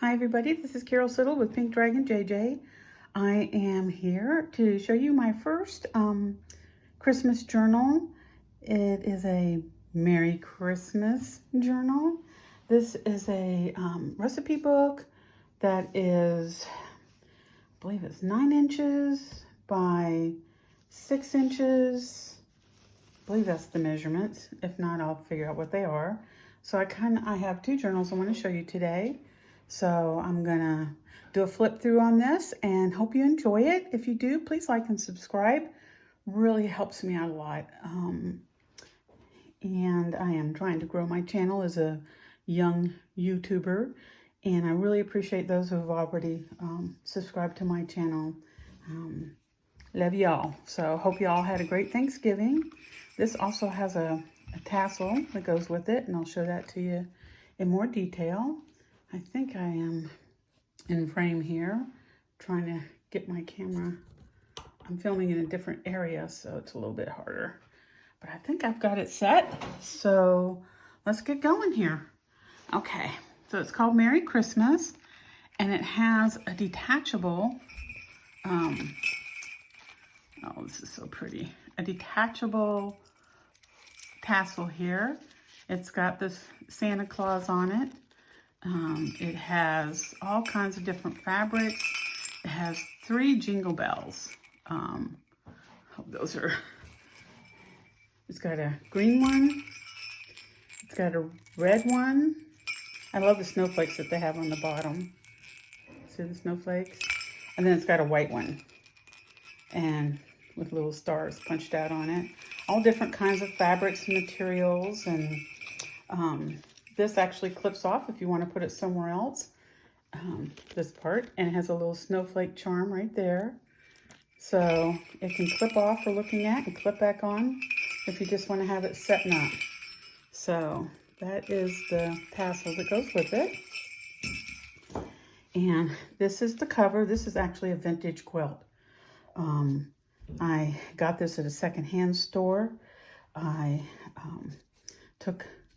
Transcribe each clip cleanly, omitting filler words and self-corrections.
Hi everybody, this is Carol Siddle with Pink Dragon JJ. I am here to show you my first Christmas journal. It is a Merry Christmas journal. This is a recipe book that is, I believe it's 9 inches by 6 inches. I believe that's the measurements. If not, I'll figure out what they are. So I have two journals I want to show you today. So I'm gonna do a flip through on this and hope you enjoy it. If you do, please like and subscribe. Really helps me out a lot. And I am trying to grow my channel as a young YouTuber. And I really appreciate those who have already subscribed to my channel. Love y'all. So hope y'all had a great Thanksgiving. This also has a tassel that goes with it, and I'll show that to you in more detail. I think I am in frame here, trying to get my camera. I'm filming in a different area, so it's a little bit harder. But I think I've got it set, so let's get going here. Okay, so it's called Merry Christmas, and it has a detachable, oh, this is so pretty, a detachable tassel here. It's got this Santa Claus on it. It has all kinds of different fabrics. It has 3 jingle bells. Those are, it's got a green one. It's got a red one. I love the snowflakes that they have on the bottom. See the snowflakes? And then it's got a white one. And with little stars punched out on it. All different kinds of fabrics and materials. And this actually clips off if you want to put it somewhere else, this part, and it has a little snowflake charm right there. So it can clip off for looking at and clip back on if you just want to have it setting up. So that is the tassel that goes with it. And this is the cover. This is actually a vintage quilt. I got this at a secondhand store. I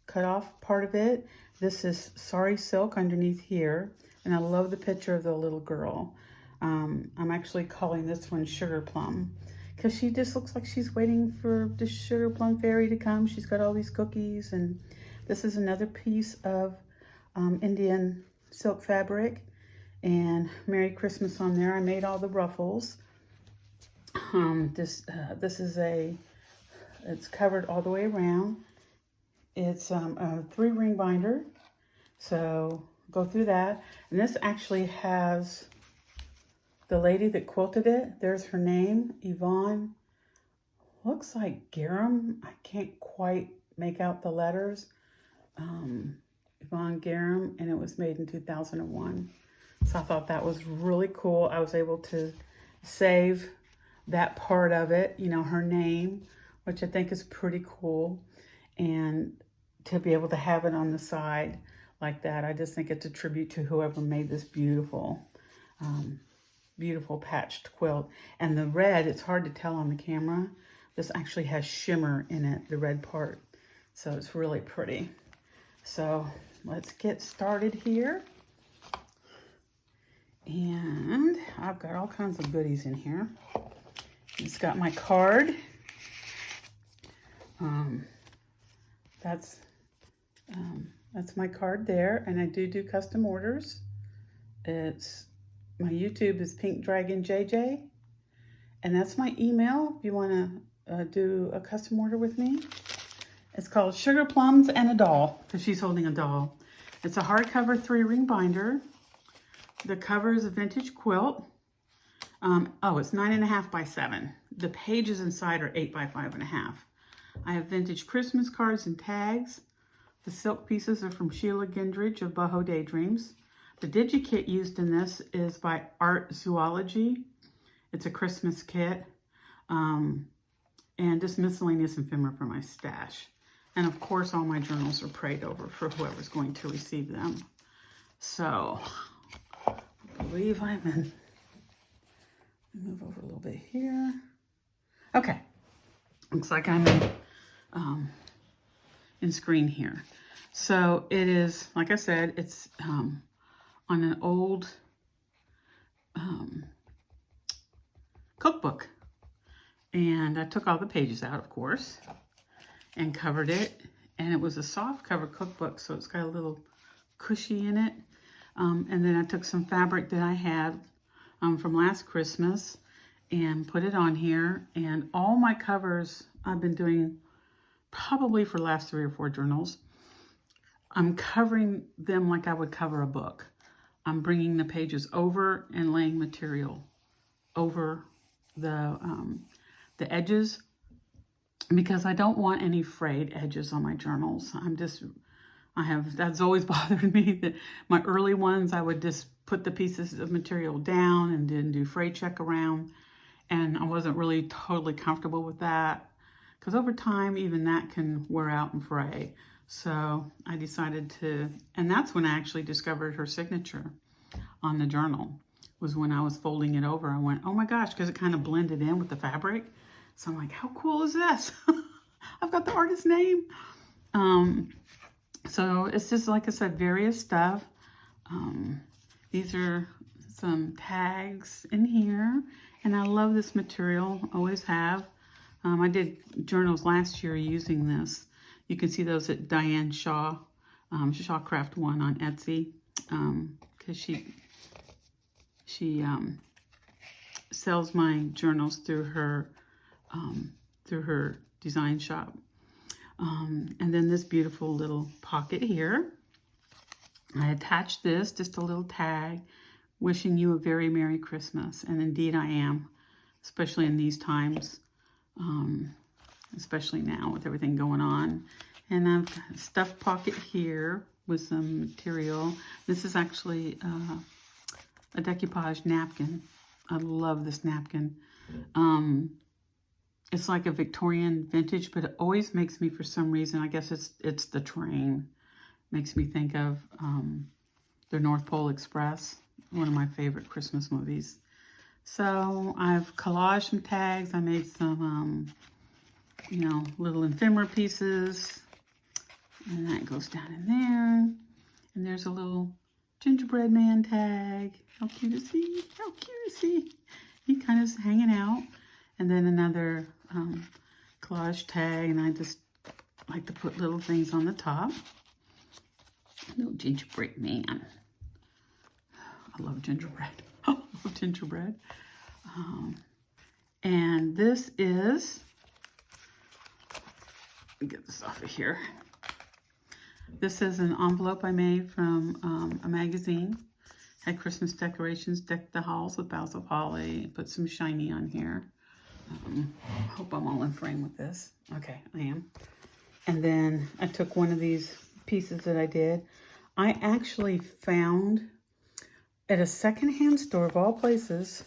cut off part of it. This is sari silk underneath here, and I love the picture of the little girl. I'm actually calling this one Sugarplum because she just looks like she's waiting for the sugar plum fairy to come. She's got all these cookies, and this is another piece of Indian silk fabric, and Merry Christmas on there. I made all the ruffles. This is it's covered all the way around. It's a 3-ring binder, so go through that. And this actually has the lady that quilted it. There's her name, Yvonne. Looks like Garum. I can't quite make out the letters. Yvonne Garum, and it was made in 2001. So I thought that was really cool. I was able to save that part of it, you know, her name, which I think is pretty cool. And to be able to have it on the side like that, I just think it's a tribute to whoever made this beautiful, beautiful patched quilt. And the red, it's hard to tell on the camera. This actually has shimmer in it, the red part. So it's really pretty. So let's get started here. And I've got all kinds of goodies in here. It's got my card. That's my card there, and I do custom orders. My YouTube is Pink Dragon JJ, and that's my email if you want to do a custom order with me. It's called Sugarplums A Doll, because she's holding a doll. It's a hardcover 3-ring binder. The cover is a vintage quilt. It's 9.5 by 7. The pages inside are 8 by 5.5. I have vintage Christmas cards and tags. The silk pieces are from Sheila Gendridge of Boho Daydreams. The digikit used in this is by Art Zoology. It's a Christmas kit. And just miscellaneous ephemera for my stash. And of course, all my journals are prayed over for whoever's going to receive them. So, I believe I'm in. Move over a little bit here. Okay. Looks like I'm in screen here. So it is, like I said, it's on an old cookbook. And I took all the pages out, of course, and covered it. And it was a soft cover cookbook, so it's got a little cushy in it. And then I took some fabric that I had from last Christmas and put it on here. And all my covers I've been doing probably for the last 3 or 4 journals. I'm covering them like I would cover a book. I'm bringing the pages over and laying material over the edges, because I don't want any frayed edges on my journals. That's always bothered me, that my early ones, I would just put the pieces of material down and then do fray check around. And I wasn't really totally comfortable with that, because over time, even that can wear out and fray. So I decided to, and that's when I actually discovered her signature on the journal, was when I was folding it over. I went, oh my gosh, because it kind of blended in with the fabric. So I'm like, how cool is this? I've got the artist's name. So it's just, like I said, various stuff. These are some tags in here. And I love this material, always have. I did journals last year using this. You can see those at Diane Shaw, Shawcraft One on Etsy, because she sells my journals through her design shop. And then this beautiful little pocket here. I attached this, just a little tag, wishing you a very Merry Christmas. And indeed I am, especially in these times, especially now with everything going on. And I've got a stuffed pocket here with some material. This is actually a decoupage napkin. I love this napkin. It's like a Victorian vintage, but it always makes me, for some reason, I guess it's the train, makes me think of the North Pole Express, one of my favorite Christmas movies. So I've collaged some tags. I made some, little ephemera pieces, and that goes down in there. And there's a little gingerbread man tag. How cute is he? How cute is he? He kind of is hanging out. And then another collage tag, and I just like to put little things on the top. Little gingerbread man. I love gingerbread. I love gingerbread. And this is, let me get this off of here. This is an envelope I made from a magazine. Had Christmas decorations, decked the halls with boughs of holly, put some shiny on here. I hope I'm all in frame with this. Okay, I am. And then I took one of these pieces that I did. I actually found at a secondhand store of all places.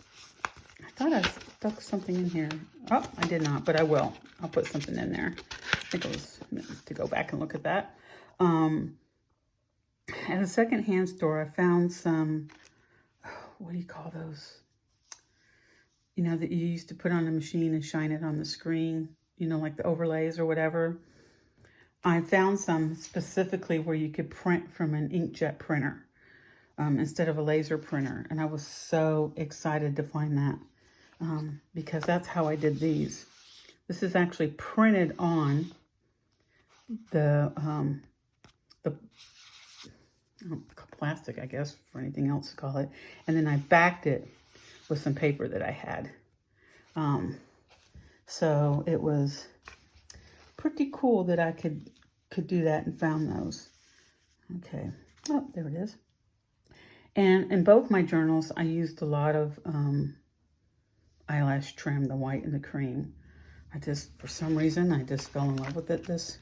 I thought I stuck something in here. Oh, I did not, but I will. I'll put something in there. I think it was to go back and look at that. At a secondhand store, I found some, what do you call those? That you used to put on a machine and shine it on the screen, like the overlays or whatever. I found some specifically where you could print from an inkjet printer instead of a laser printer. And I was so excited to find that because that's how I did these. This is actually printed on the plastic, I guess, for anything else to call it. And then I backed it with some paper that I had. So it was pretty cool that I could do that and found those. Okay. Oh, there it is. And in both my journals, I used a lot of eyelash trim, the white and the cream. For some reason, I just fell in love with it this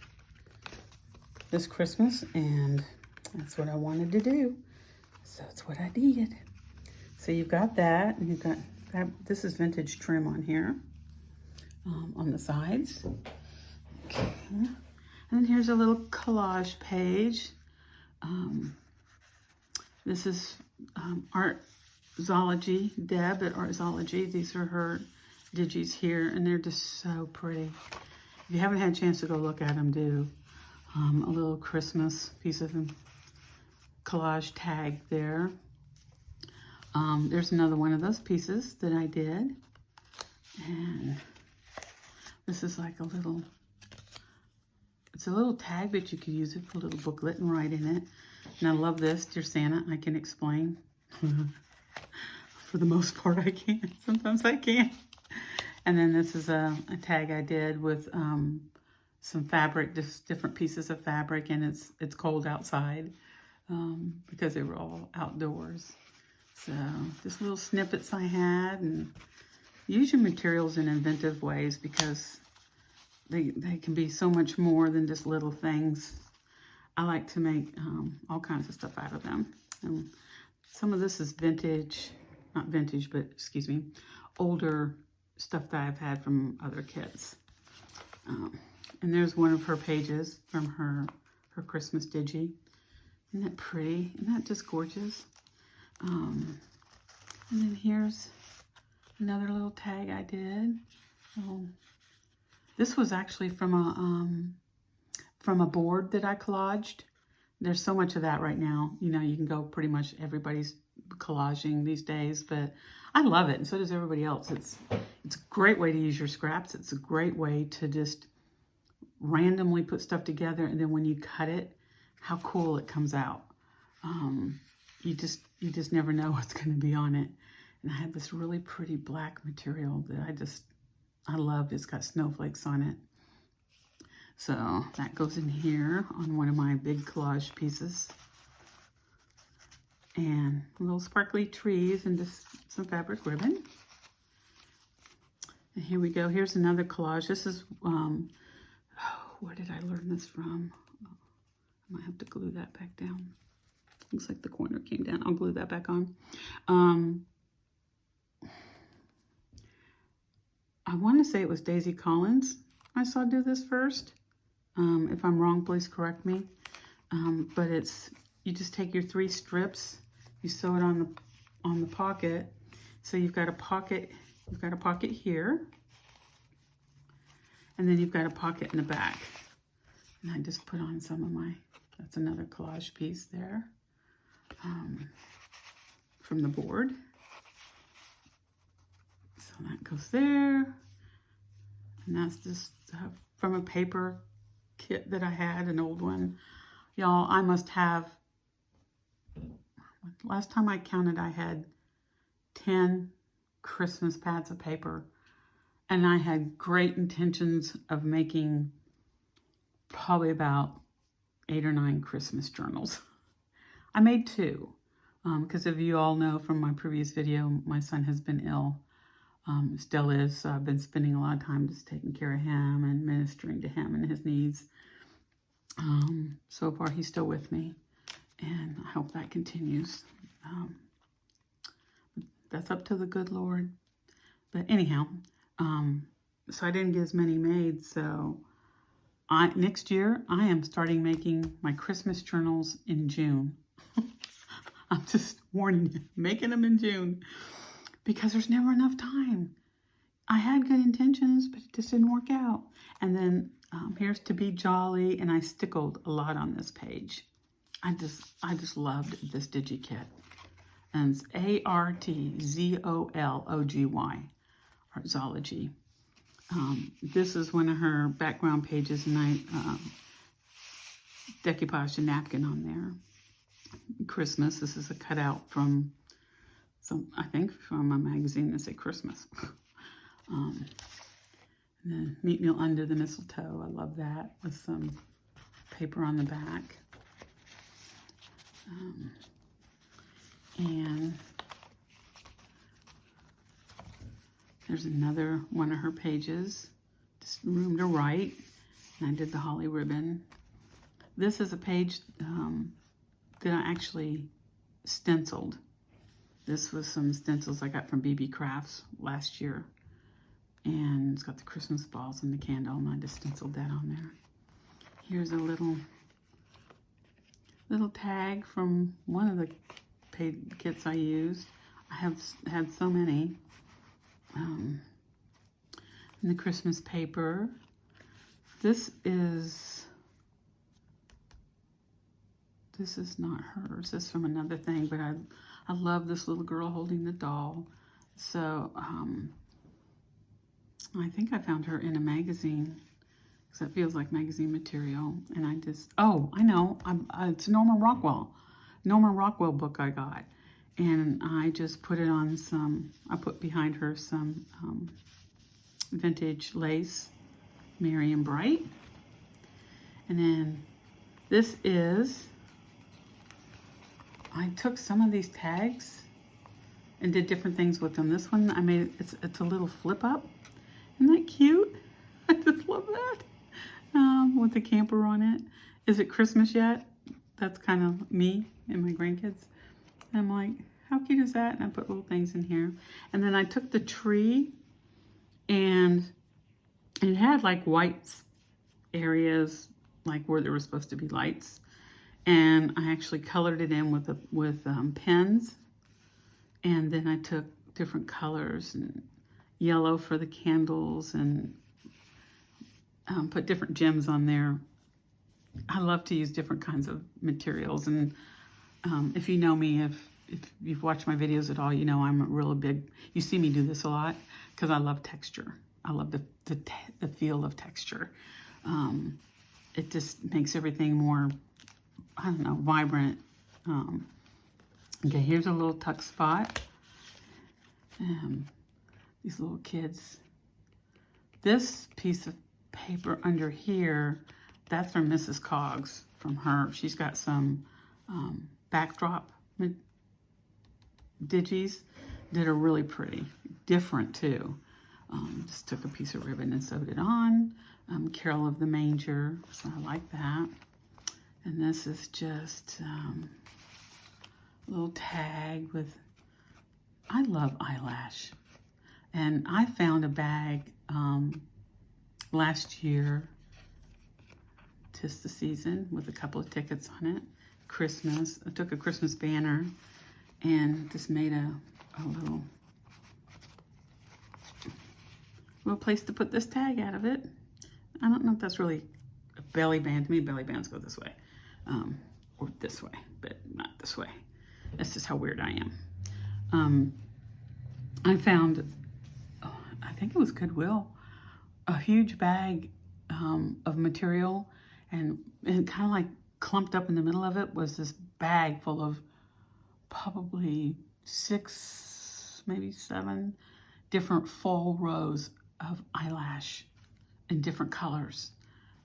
Christmas, and that's what I wanted to do. So that's what I did. So you've got that, and you've got that. This is vintage trim on here, on the sides. Okay. And then here's a little collage page. This is Artzology, Deb at Artzology. These are her digis here, and they're just so pretty. If you haven't had a chance to go look at them, do. A little Christmas piece of collage tag there. There's another one of those pieces that I did. And this is like a little, it's a little tag, but you could use it for a little booklet and write in it. And I love this, Dear Santa, I can explain. For the most part, I can't. Sometimes I can't. And then this is a tag I did with some fabric, just different pieces of fabric, and it's cold outside because they were all outdoors. So just little snippets I had, and use your materials in inventive ways because they can be so much more than just little things. I like to make all kinds of stuff out of them. And some of this is vintage, not vintage, but excuse me, older stuff that I've had from other kits. And there's one of her pages from her Christmas digi. Isn't that pretty? Isn't that just gorgeous? And then here's another little tag I did. This was actually from a board that I collaged. There's so much of that right now. You know, you can go pretty much, everybody's collaging these days, but I love it, and so does everybody else. It's a great way to use your scraps. It's a great way to just randomly put stuff together, and then when you cut it, how cool it comes out. You just never know what's going to be on it. And I had this really pretty black material that I loved. It's got snowflakes on it. So that goes in here on one of my big collage pieces. And little sparkly trees and just some fabric ribbon. And here we go. Here's another collage. This is, where did I learn this from? I might have to glue that back down. Looks like the corner came down. I'll glue that back on. I want to say it was Daisy Collins I saw do this first. If I'm wrong, please correct me. But you just take your 3 strips, you sew it on the pocket. So you've got a pocket here, and then you've got a pocket in the back. And I just put on some of that's another collage piece there from the board. So that goes there. And that's just from a paper kit that I had, an old one. Y'all, I must have, last time I counted, I had 10 Christmas pads of paper. And I had great intentions of making probably about 8 or 9 Christmas journals. I made 2, because if you all know from my previous video, my son has been ill. Still is, so I've been spending a lot of time just taking care of him and ministering to him and his needs. So far, he's still with me, and I hope that continues. That's up to the good Lord. But anyhow, so I didn't get as many made, so next year, I am starting making my Christmas journals in June. I'm just warning you, making them in June. Because there's never enough time. I had good intentions, but it just didn't work out. And then here's To Be Jolly, and I stickled a lot on this page. I just loved this DigiKit. And it's ARTZOLOGY, Artzology. This is one of her background pages, and I decoupaged a napkin on there. Christmas, this is a cutout from I think from a magazine that said Christmas. And then Meet Me Under the Mistletoe. I love that, with some paper on the back. And there's another one of her pages, just Room to Write. And I did the holly ribbon. This is a page that I actually stenciled. This was some stencils I got from BB Crafts last year. And it's got the Christmas balls and the candle, and I just stenciled that on there. Here's a little tag from one of the kits I used. I have had so many. And the Christmas paper. This is not hers. This is from another thing, but I love this little girl holding the doll. So I think I found her in a magazine, because it feels like magazine material. And I just, oh, I know, it's a Norman Rockwell book I got. And I just put it on I put behind her some vintage lace, Merry and Bright. And then this is, I took some of these tags and did different things with them. This one I made, it's a little flip up. Isn't that cute? I just love that. With the camper on it. Is it Christmas yet? That's kind of me and my grandkids. And I'm like, how cute is that? And I put little things in here. And then I took the tree, and it had like white areas, like where there was supposed to be lights. And I actually colored it in with pens. And then I took different colors, and yellow for the candles, and put different gems on there. I love to use different kinds of materials. And if you know me, if you've watched my videos at all, you know I'm a real big, you see me do this a lot, because I love texture. I love the feel of texture. It just makes everything more, I don't know, vibrant. Okay, here's a little tuck spot. These little kids. This piece of paper under here, that's from Mrs. Coggs, from her. She's got some backdrop digis that are really pretty, different too. Just took a piece of ribbon and sewed it on. Carol of the Manger, so I like that. And this is just a little tag with, I love eyelash. And I found a bag last year, 'tis the season, with a couple of tickets on it. Christmas. I took a Christmas banner and just made a little place to put this tag out of it. I don't know if that's really a belly band. To me, belly bands go this way, or this way, but not this way. That's just how weird I am. I found, I think it was Goodwill, a huge bag of material, and kind of like clumped up in the middle of it was this bag full of probably 6, maybe 7 different full rows of eyelash in different colors.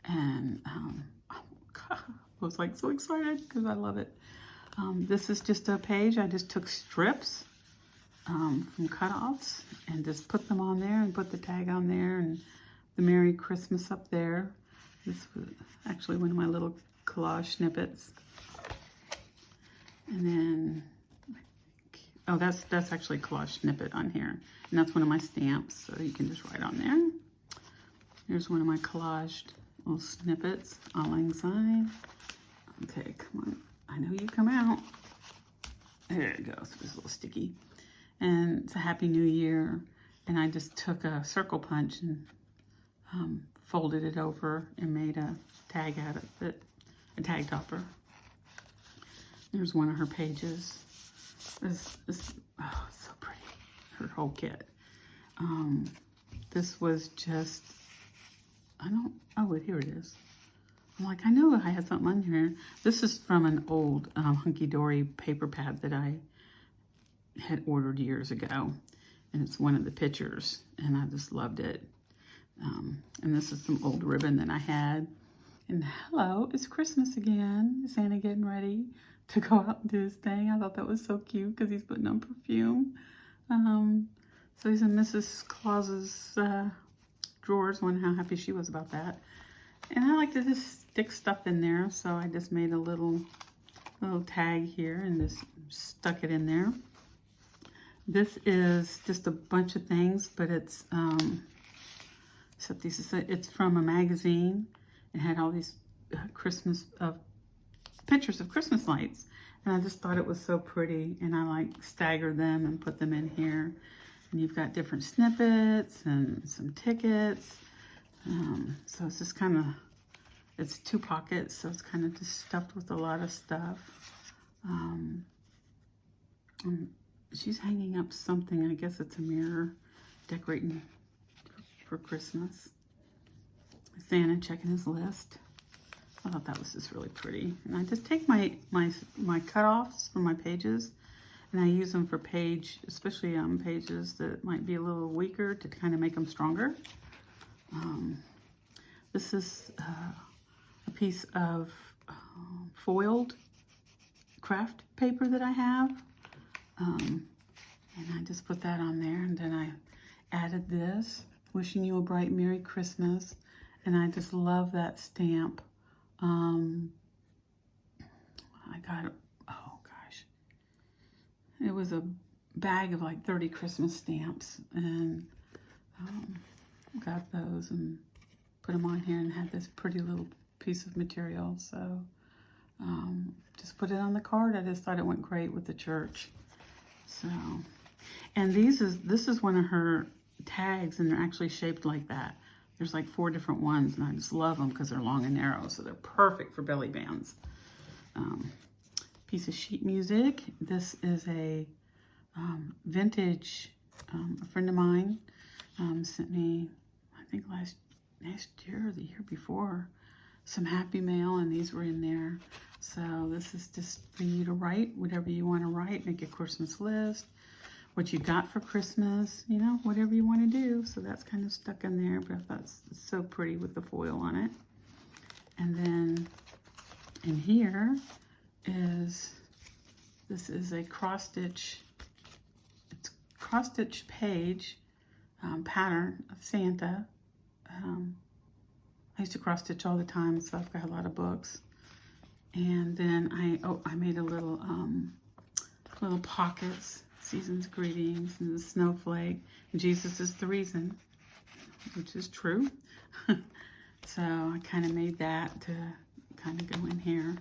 And oh God, I was like so excited because I love it. This is just a page. I just took strips from cutoffs and just put them on there and put the tag on there and the Merry Christmas up there. This was actually one of my little collage snippets. And then, oh, that's actually a collage snippet on here. And that's one of my stamps, so you can just write on there. Here's one of my collaged little snippets. Auld Lang Syne. Okay, come on. I know you come out. There it goes. It's a little sticky. And it's a Happy New Year. And I just took a circle punch and folded it over and made a tag out of it, a tag topper. There's one of her pages. This oh, it's so pretty. Her whole kit. This was just, oh wait, here it is. I'm like, I know I had something on here. This is from an old Hunky Dory paper pad that I had ordered years ago. And it's one of the pictures, and I just loved it. And this is some old ribbon that I had. And hello, it's Christmas again. Santa getting ready to go out and do his thing. I thought that was so cute because he's putting on perfume. So he's in Mrs. Claus's drawers. Wonder how happy she was about that. And I like to just stick stuff in there, so I just made a little tag here and just stuck it in there. This is just a bunch of things, but it's it's from a magazine. It had all these Christmas pictures of Christmas lights, and I just thought it was so pretty, and I like staggered them and put them in here. And you've got different snippets and some tickets. So it's just kind of, it's 2 pockets, so it's kind of just stuffed with a lot of stuff. She's hanging up something. I guess it's a mirror, decorating for Christmas. Santa checking his list. I thought that was just really pretty. And I just take my cutoffs from my pages, and I use them for especially pages that might be a little weaker, to kind of make them stronger. This is a piece of foiled craft paper that I have. And I just put that on there, and then I added this, wishing you a bright Merry Christmas. And I just love that stamp. I got it, oh gosh. It was a bag of like 30 Christmas stamps, and got those and put them on here, and had this pretty little piece of material. So just put it on the card. I just thought it went great with the church. So, and this is one of her tags, and they're actually shaped like that. There's like 4 different ones, and I just love them because they're long and narrow, so they're perfect for belly bands. Piece of sheet music. This is a vintage, a friend of mine sent me, I think last year or the year before, some happy mail, and these were in there. So this is just for you to write whatever you want to write, make a Christmas list, what you got for Christmas, you know, whatever you want to do. So that's kind of stuck in there, but that's so pretty with the foil on it. And then in here this is a cross-stitch, it's cross-stitch page pattern of Santa. I used to cross-stitch all the time, so I've got a lot of books. And then I made a little pockets, season's greetings, and the snowflake. And Jesus is the reason, which is true. So I kind of made that to kind of go in here.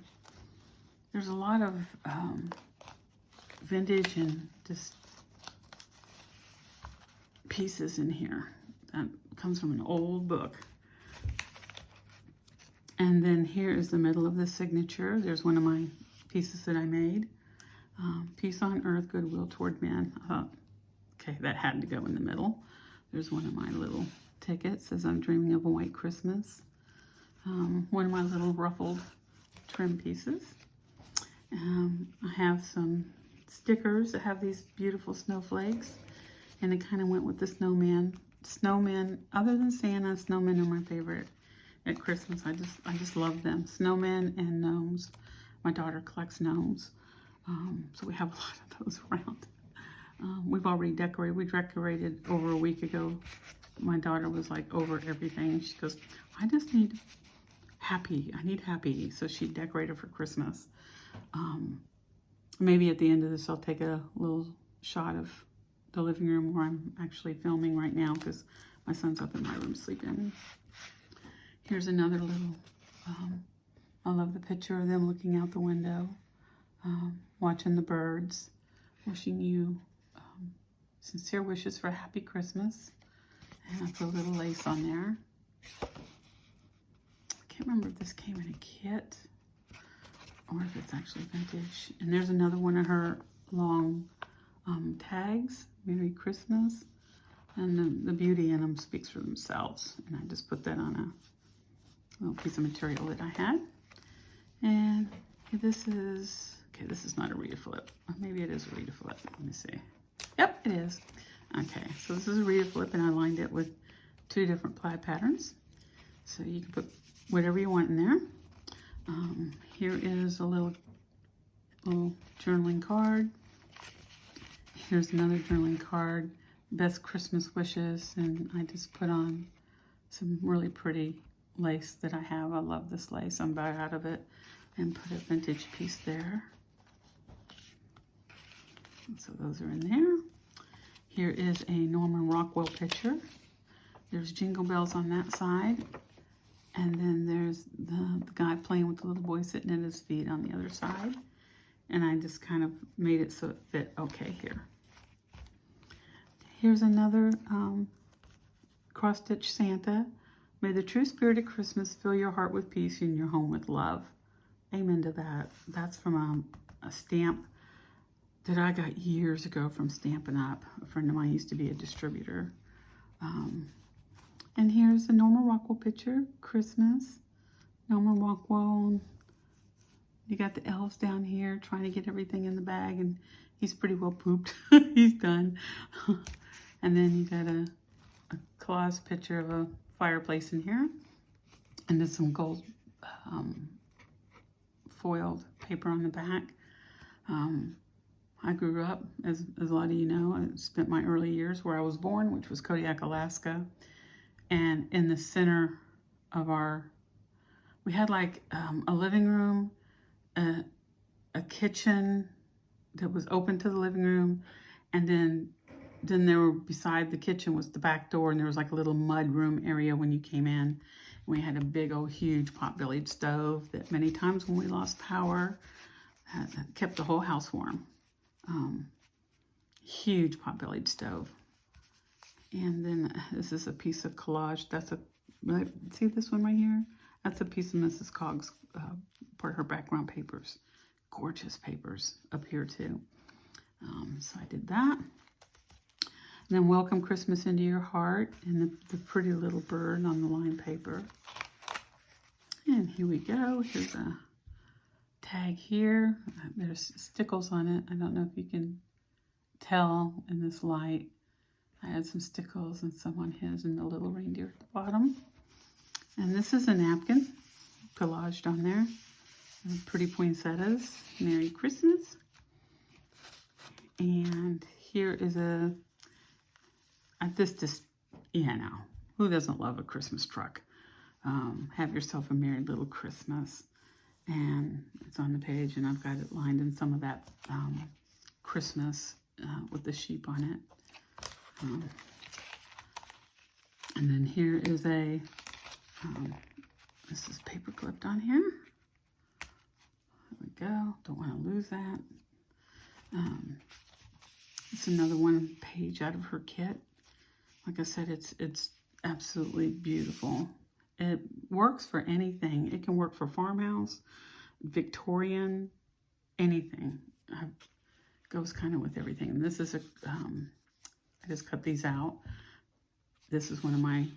There's a lot of vintage and just pieces in here. That comes from an old book. And then here is the middle of the signature. There's one of my pieces that I made. Peace on earth, goodwill toward men. I thought, okay, that had to go in the middle. There's one of my little tickets. Says I'm dreaming of a white Christmas. One of my little ruffled trim pieces. I have some stickers that have these beautiful snowflakes, and it kind of went with the snowman. Snowmen, other than Santa, snowmen are my favorite at Christmas. I just love them. Snowmen and gnomes. My daughter collects gnomes, so we have a lot of those around. We've already decorated. We decorated over a week ago. My daughter was like over everything. She goes, I just need happy. I need happy. So she decorated for Christmas. Maybe at the end of this, I'll take a little shot of the living room where I'm actually filming right now, because my son's up in my room sleeping. Here's another little, I love the picture of them looking out the window, watching the birds, wishing you sincere wishes for a happy Christmas. And I put a little lace on there. I can't remember if this came in a kit or if it's actually vintage. And there's another one of her long tags, Merry Christmas. And the beauty in them speaks for themselves. And I just put that on a little piece of material that I had. And this is not a Rita flip. Maybe it is a Rita flip. Let me see. Yep, it is. Okay, so this is a Rita flip, and I lined it with 2 different plaid patterns. So you can put whatever you want in there. Here is a little journaling card. Here's another journaling card, best Christmas wishes, and I just put on some really pretty lace that I have. I love this lace. I'm about out of it, and put a vintage piece there. So those are in there. Here is a Norman Rockwell picture. There's jingle bells on that side. And then there's the guy playing with the little boy sitting at his feet on the other side. And I just kind of made it so it fit okay here. Here's another cross-stitch Santa. May the true spirit of Christmas fill your heart with peace and your home with love. Amen to that. That's from a stamp that I got years ago from Stampin' Up. A friend of mine used to be a distributor. And here's a Norman Rockwell picture, Christmas. Norman Rockwell. You got the elves down here trying to get everything in the bag, and he's pretty well pooped. He's done. And then you got a Claus picture of a fireplace in here. And there's some gold foiled paper on the back. I grew up, as a lot of you know, I spent my early years where I was born, which was Kodiak, Alaska. And in the center of we had like a living room, a kitchen that was open to the living room, and then there were, beside the kitchen was the back door, and there was like a little mud room area when you came in. We had a big old huge pot-bellied stove that many times when we lost power kept the whole house warm. Huge pot-bellied stove. And then this is a piece of collage. See this one right here? That's a piece of Mrs. Cogg's part of her background papers. Gorgeous papers up here too. So I did that. And then Welcome Christmas into Your Heart, and the pretty little bird on the lined paper. And here we go. Here's a tag here. There's stickles on it. I don't know if you can tell in this light. I had some stickles and some on his, and the little reindeer at the bottom. And this is a napkin collaged on there. Pretty poinsettias. Merry Christmas. And here is who doesn't love a Christmas truck? Have yourself a merry little Christmas. And it's on the page, and I've got it lined in some of that Christmas with the sheep on it. And then here is this is paper clipped on here. There we go. Don't want to lose that. It's another one page out of her kit. Like I said, it's absolutely beautiful. It works for anything. It can work for farmhouse, Victorian, anything. It goes kind of with everything. And this is I just cut these out. This is one of my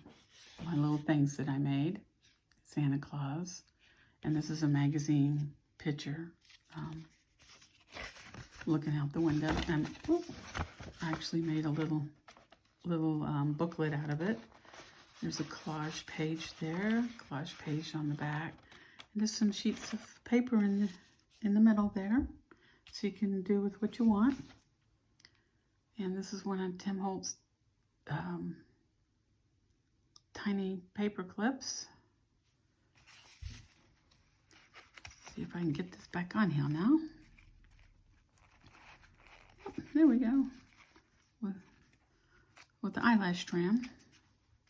little things that I made, Santa Claus. And this is a magazine picture, looking out the window. And I actually made a little booklet out of it. There's a collage page there, collage page on the back. And there's some sheets of paper in the middle there, so you can do with what you want. And this is one of Tim Holt's tiny paper clips. See if I can get this back on here now. Oh, there we go. With the eyelash trim.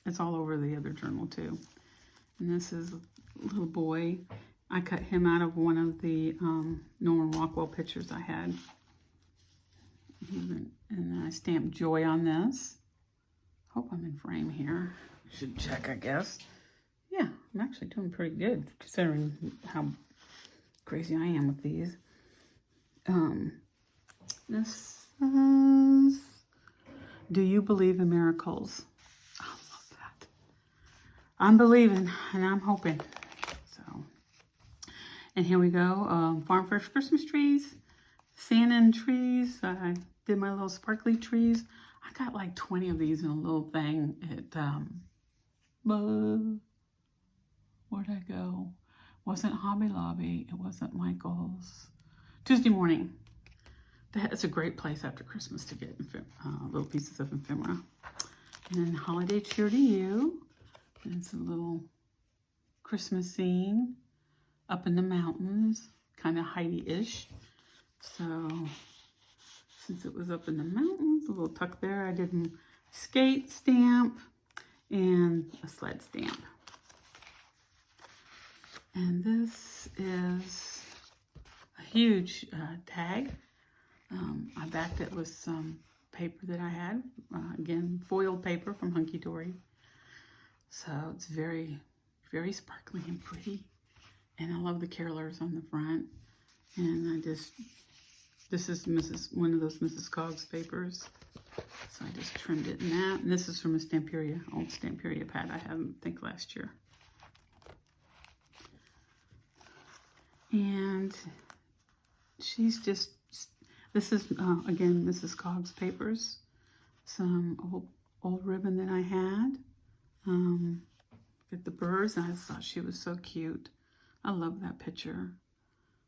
It's all over the other journal too. And this is a little boy. I cut him out of one of the Norman Rockwell pictures I had. And I stamped joy on this. Hope I'm in frame here. Should check, I guess. Yeah, I'm actually doing pretty good considering how crazy I am with these. This says, do you believe in miracles? I love that. I'm believing and I'm hoping. So, and here we go. Farm Fresh Christmas trees, Santa and trees. I did my little sparkly trees. I got like 20 of these in a little thing at, where'd I go? Wasn't Hobby Lobby. It wasn't Michael's. Tuesday Morning. That's a great place after Christmas to get little pieces of ephemera. And then Holiday Cheer to You. And it's a little Christmas scene up in the mountains, kind of Heidi-ish. So since it was up in the mountains, a little tuck there, I did a skate stamp and a sled stamp. And this is a huge tag. I backed it with some paper that I had. Again, foiled paper from Hunky Dory. So it's very, very sparkly and pretty. And I love the carolers on the front. And I just This is one of those Mrs. Coggs papers. So I just trimmed it in that. And this is from a Stamperia, old Stamperia pad I had, I think, last year. And she's just, this is, again, Mrs. Coggs papers. Some old ribbon that I had. Get the birds. I just thought she was so cute. I love that picture.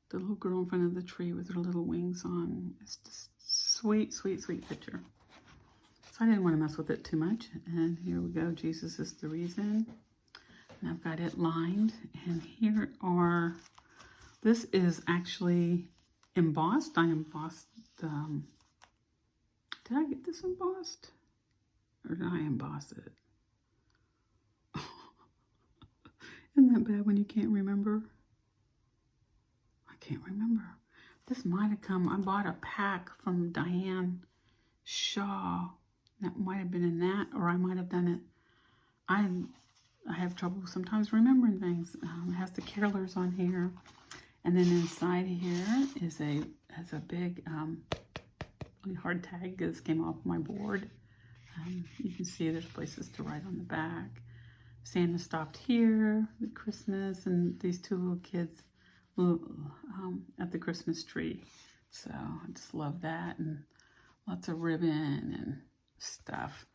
The little girl in front of the tree with her little wings on. It's just sweet, sweet, sweet picture. So I didn't want to mess with it too much. And here we go. Jesus is the reason. And I've got it lined. And here are, this is actually embossed. I embossed, did I get this embossed? Or did I emboss it? Isn't that bad when you can't remember? I can't remember. This might have come, I bought a pack from Diane Shaw. That might have been in that, or I might have done it. I have trouble sometimes remembering things. It has the carolers on here. And then inside here is has a big, really hard tag. This came off my board. You can see there's places to write on the back. Santa stopped here at Christmas, and these two little kids at the Christmas tree. So I just love that, and lots of ribbon and stuff.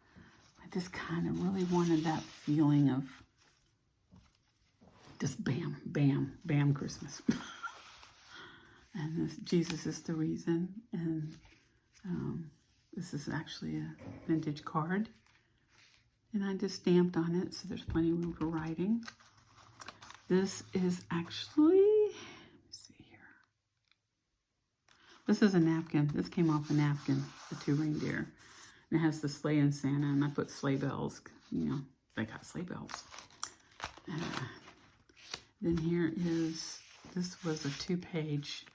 I just kind of really wanted that feeling of just bam, bam, bam Christmas. And this, Jesus is the reason, and this is actually a vintage card. And I just stamped on it, so there's plenty of room for writing. This is actually, let me see here. This is a napkin. This came off a napkin, the two reindeer. And it has the sleigh and Santa, and I put sleigh bells. You know, they got sleigh bells. Then here is, this was a 2-page.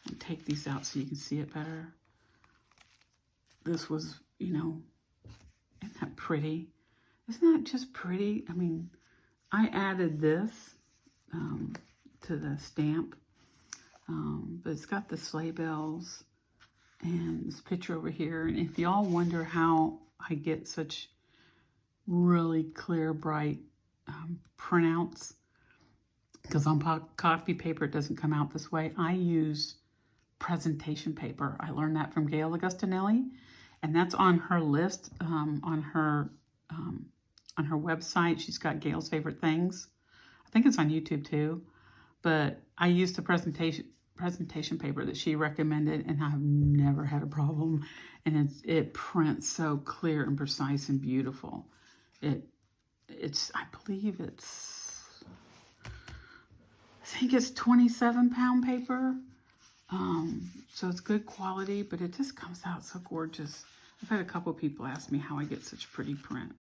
I'll take these out so you can see it better. This was, you know, isn't that pretty? Isn't that just pretty? I mean, I added this to the stamp, but it's got the sleigh bells and this picture over here. And if y'all wonder how I get such really clear, bright printouts, because on copy paper it doesn't come out this way, I use presentation paper. I learned that from Gail Augustinelli, and that's on her list, on her website. She's got Gail's Favorite Things. I think it's on YouTube too, but I used the presentation paper that she recommended, and I've never had a problem. And it prints so clear and precise and beautiful. It's I believe it's, I think it's 27-pound paper. So it's good quality, but it just comes out so gorgeous. I've had a couple people ask me how I get such pretty print.